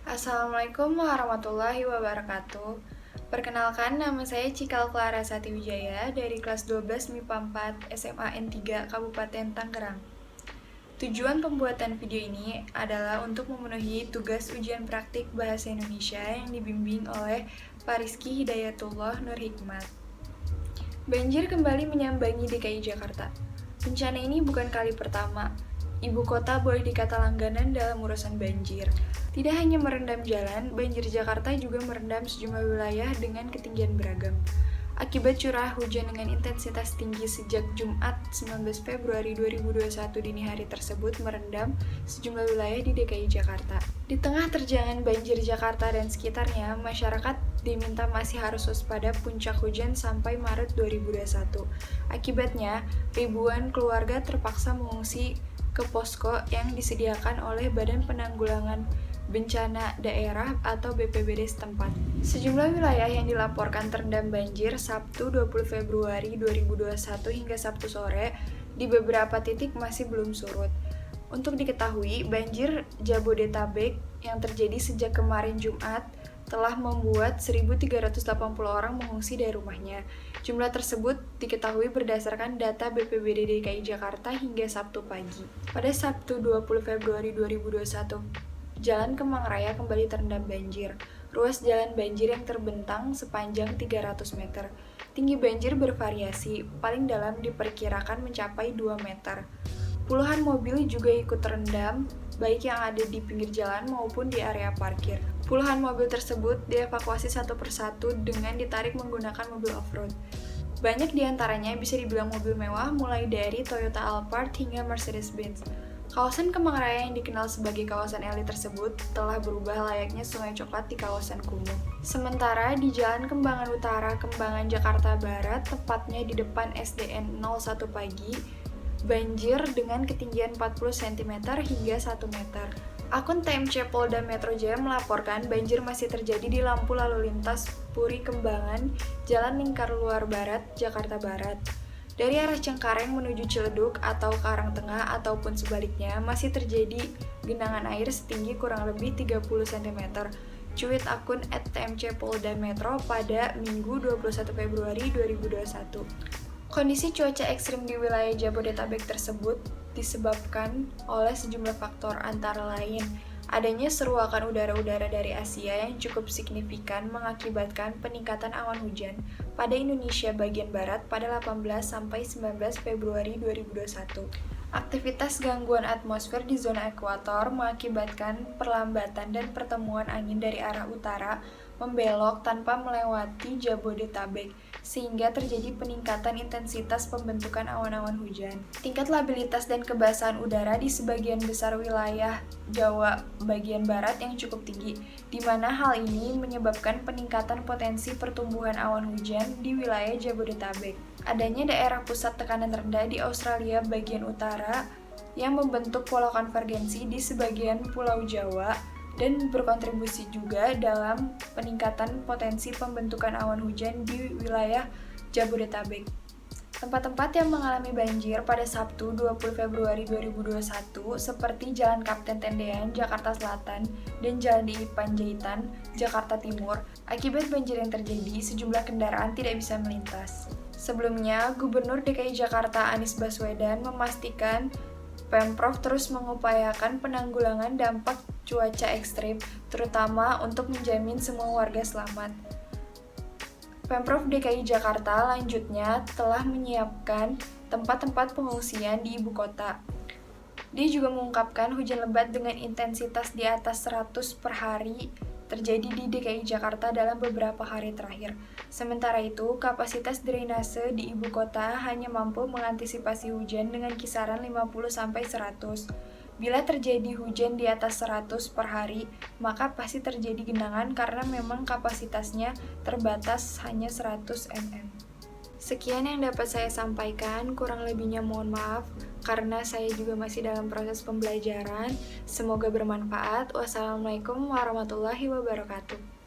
Assalamualaikum warahmatullahi wabarakatuh. Perkenalkan, nama saya Cikal Clara Satiwijaya dari kelas 12 MIPA 4 SMA N3 Kabupaten Tangerang. Tujuan pembuatan video ini adalah untuk memenuhi tugas ujian praktik Bahasa Indonesia yang dibimbing oleh Pak Rizky Hidayatullah Nur Hikmat. Banjir kembali menyambangi DKI Jakarta. Bencana ini bukan kali pertama. Ibu kota boleh dikata langganan dalam urusan banjir. Tidak hanya merendam jalan, banjir Jakarta juga merendam sejumlah wilayah dengan ketinggian beragam. Akibat curah hujan dengan intensitas tinggi sejak Jumat 19 Februari 2021 dini hari tersebut merendam sejumlah wilayah di DKI Jakarta. Di tengah terjangan banjir Jakarta dan sekitarnya, masyarakat diminta masih harus waspada puncak hujan sampai Maret 2021. Akibatnya, ribuan keluarga terpaksa mengungsi ke posko yang disediakan oleh Badan Penanggulangan Bencana Daerah atau BPBD setempat. Sejumlah wilayah yang dilaporkan terendam banjir Sabtu 20 Februari 2021 hingga Sabtu sore di beberapa titik masih belum surut. Untuk diketahui, banjir Jabodetabek yang terjadi sejak kemarin Jumat telah membuat 1.380 orang mengungsi dari rumahnya. Jumlah tersebut diketahui berdasarkan data BPBD DKI Jakarta hingga Sabtu pagi. Pada Sabtu 20 Februari 2021, Jalan Kemang Raya kembali terendam banjir. Ruas jalan banjir yang terbentang sepanjang 300 meter. Tinggi banjir bervariasi, paling dalam diperkirakan mencapai 2 meter. Puluhan mobil juga ikut terendam, baik yang ada di pinggir jalan maupun di area parkir. Puluhan mobil tersebut dievakuasi satu persatu dengan ditarik menggunakan mobil off-road. Banyak diantaranya bisa dibilang mobil mewah mulai dari Toyota Alphard hingga Mercedes-Benz. Kawasan Kemang Raya yang dikenal sebagai kawasan elit tersebut telah berubah layaknya sungai coklat di kawasan kumuh. Sementara di Jalan Kembangan Utara, Kembangan Jakarta Barat, tepatnya di depan SDN 01 pagi, banjir dengan ketinggian 40 cm hingga 1 meter. Akun TMC Polda Metro Jaya melaporkan banjir masih terjadi di lampu lalu lintas Puri Kembangan, Jalan Lingkar Luar Barat, Jakarta Barat. Dari arah Cengkareng menuju Ciledug atau Karangtengah ataupun sebaliknya masih terjadi genangan air setinggi kurang lebih 30 cm. Cuit akun @tmcpolda-metro pada Minggu 21 Februari 2021. Kondisi cuaca ekstrim di wilayah Jabodetabek tersebut disebabkan oleh sejumlah faktor antara lain adanya seruakan udara-udara dari Asia yang cukup signifikan mengakibatkan peningkatan awan hujan pada Indonesia bagian barat pada 18-19 Februari 2021. Aktivitas gangguan atmosfer di zona ekuator mengakibatkan perlambatan dan pertemuan angin dari arah utara membelok tanpa melewati Jabodetabek, sehingga terjadi peningkatan intensitas pembentukan awan-awan hujan. Tingkat labilitas dan kebasahan udara di sebagian besar wilayah Jawa bagian barat yang cukup tinggi, di mana hal ini menyebabkan peningkatan potensi pertumbuhan awan hujan di wilayah Jabodetabek. Adanya daerah pusat tekanan rendah di Australia bagian utara yang membentuk pola konvergensi di sebagian Pulau Jawa dan berkontribusi juga dalam peningkatan potensi pembentukan awan hujan di wilayah Jabodetabek. Tempat-tempat yang mengalami banjir pada Sabtu 20 Februari 2021 seperti Jalan Kapten Tendean, Jakarta Selatan, dan Jalan di Panjaitan, Jakarta Timur. Akibat banjir yang terjadi, sejumlah kendaraan tidak bisa melintas. Sebelumnya, Gubernur DKI Jakarta Anies Baswedan memastikan Pemprov terus mengupayakan penanggulangan dampak cuaca ekstrim, terutama untuk menjamin semua warga selamat. Pemprov DKI Jakarta lanjutnya telah menyiapkan tempat-tempat pengungsian di ibu kota. Dia juga mengungkapkan hujan lebat dengan intensitas di atas 100 per hari terjadi di DKI Jakarta dalam beberapa hari terakhir. Sementara itu, kapasitas drainase di ibu kota hanya mampu mengantisipasi hujan dengan kisaran 50-100. Bila terjadi hujan di atas 100 per hari, maka pasti terjadi genangan karena memang kapasitasnya terbatas hanya 100 mm. Sekian yang dapat saya sampaikan, kurang lebihnya mohon maaf karena saya juga masih dalam proses pembelajaran. Semoga bermanfaat. Wassalamualaikum warahmatullahi wabarakatuh.